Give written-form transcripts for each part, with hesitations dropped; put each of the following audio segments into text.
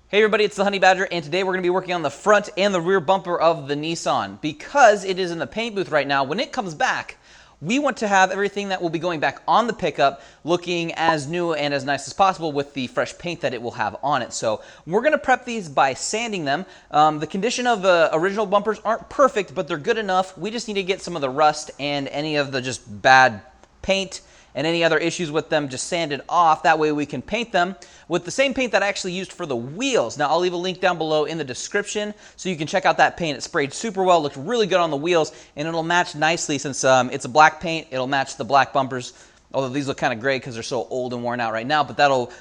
Hey everybody, it's the Honey Badger, and today we're going to be working on the front and the rear bumper of the Nissan. Because it is in the paint booth right now, when it comes back, we want to have everything that will be going back on the pickup looking as new and as nice as possible with the fresh paint that it will have on it. So we're going to prep these by sanding them. The condition of the original bumpers aren't perfect, but they're good enough. We just need to get some of the rust and any of the just bad paint and any other issues with them just sanded off. That way we can paint them with the same paint that I actually used for the wheels. Now I'll leave a link down below in the description so you can check out that paint. It sprayed super well, looked really good on the wheels, and it'll match nicely since it's a black paint. It'll match the black bumpers, although these look kind of gray because they're so old and worn out right now, but that'll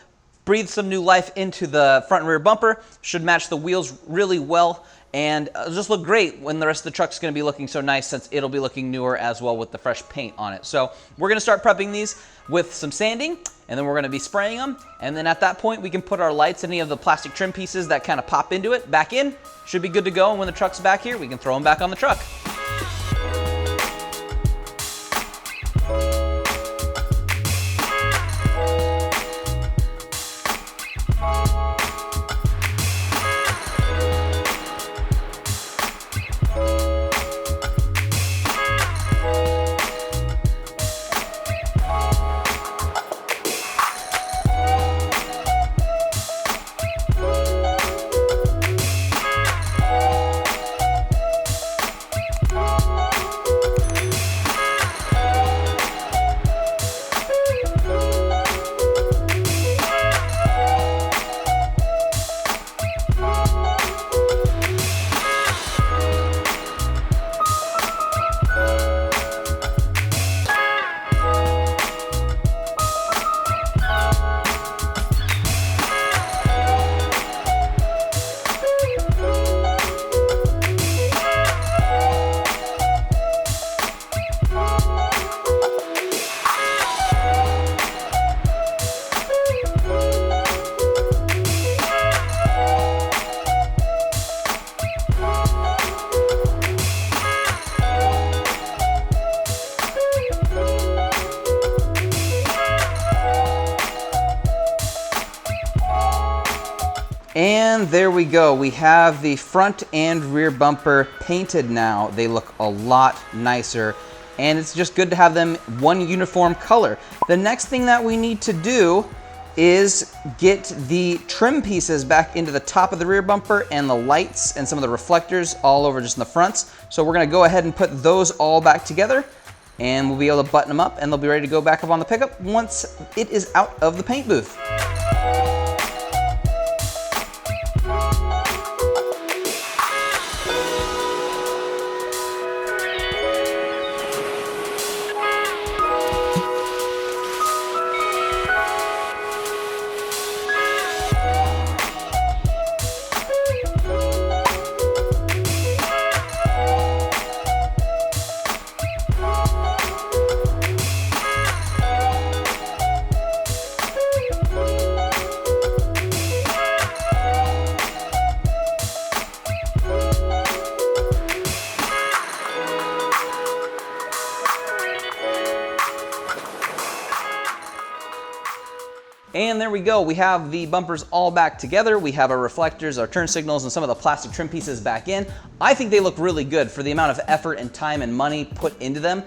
breathe some new life into the front and rear bumper. Should match the wheels really well, and it'll just look great when the rest of the truck's going to be looking so nice since it'll be looking newer as well with the fresh paint on it. So we're going to start prepping these with some sanding, and then we're going to be spraying them, and then at that point we can put our lights, any of the plastic trim pieces that kind of pop into it, back in. Should be good to go, and when the truck's back here we can throw them back on the truck. And there we go. We have the front and rear bumper painted now. They look a lot nicer, and it's just good to have them one uniform color. The next thing that we need to do is get the trim pieces back into the top of the rear bumper and the lights and some of the reflectors all over just in the fronts. So we're gonna go ahead and put those all back together, and we'll be able to button them up, and they'll be ready to go back up on the pickup once it is out of the paint booth. And there we go. We have the bumpers all back together. We have our reflectors, our turn signals, and some of the plastic trim pieces back in. I think they look really good for the amount of effort and time and money put into them.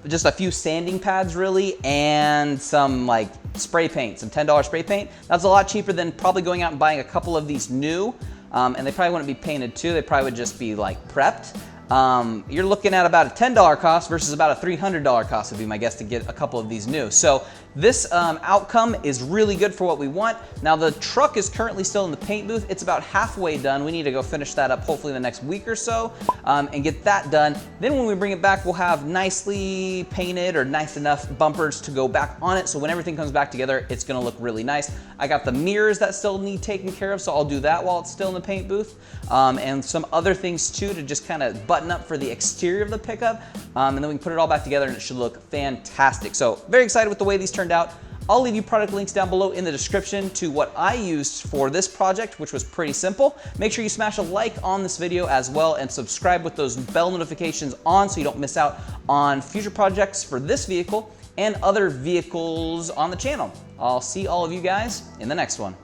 Just a few sanding pads really, and some like spray paint, some $10 spray paint. That's a lot cheaper than probably going out and buying a couple of these new. And they probably wouldn't be painted too. They probably would just be like prepped. You're looking at about a $10 cost versus about a $300 cost would be my guess to get a couple of these new. So this outcome is really good for what we want. Now the truck is currently still in the paint booth. It's about halfway done. We need to go finish that up hopefully in the next week or so and get that done. Then when we bring it back, we'll have nicely painted or nice enough bumpers to go back on it. So when everything comes back together, it's gonna look really nice. I got the mirrors that still need taken care of, so I'll do that while it's still in the paint booth. And some other things too to just kind of button up for the exterior of the pickup. And then we can put it all back together and it should look fantastic. So very excited with the way these turned out. I'll leave you product links down below in the description to what I used for this project, which was pretty simple. Make sure you smash a like on this video as well and subscribe with those bell notifications on so you don't miss out on future projects for this vehicle and other vehicles on the channel. I'll see all of you guys in the next one.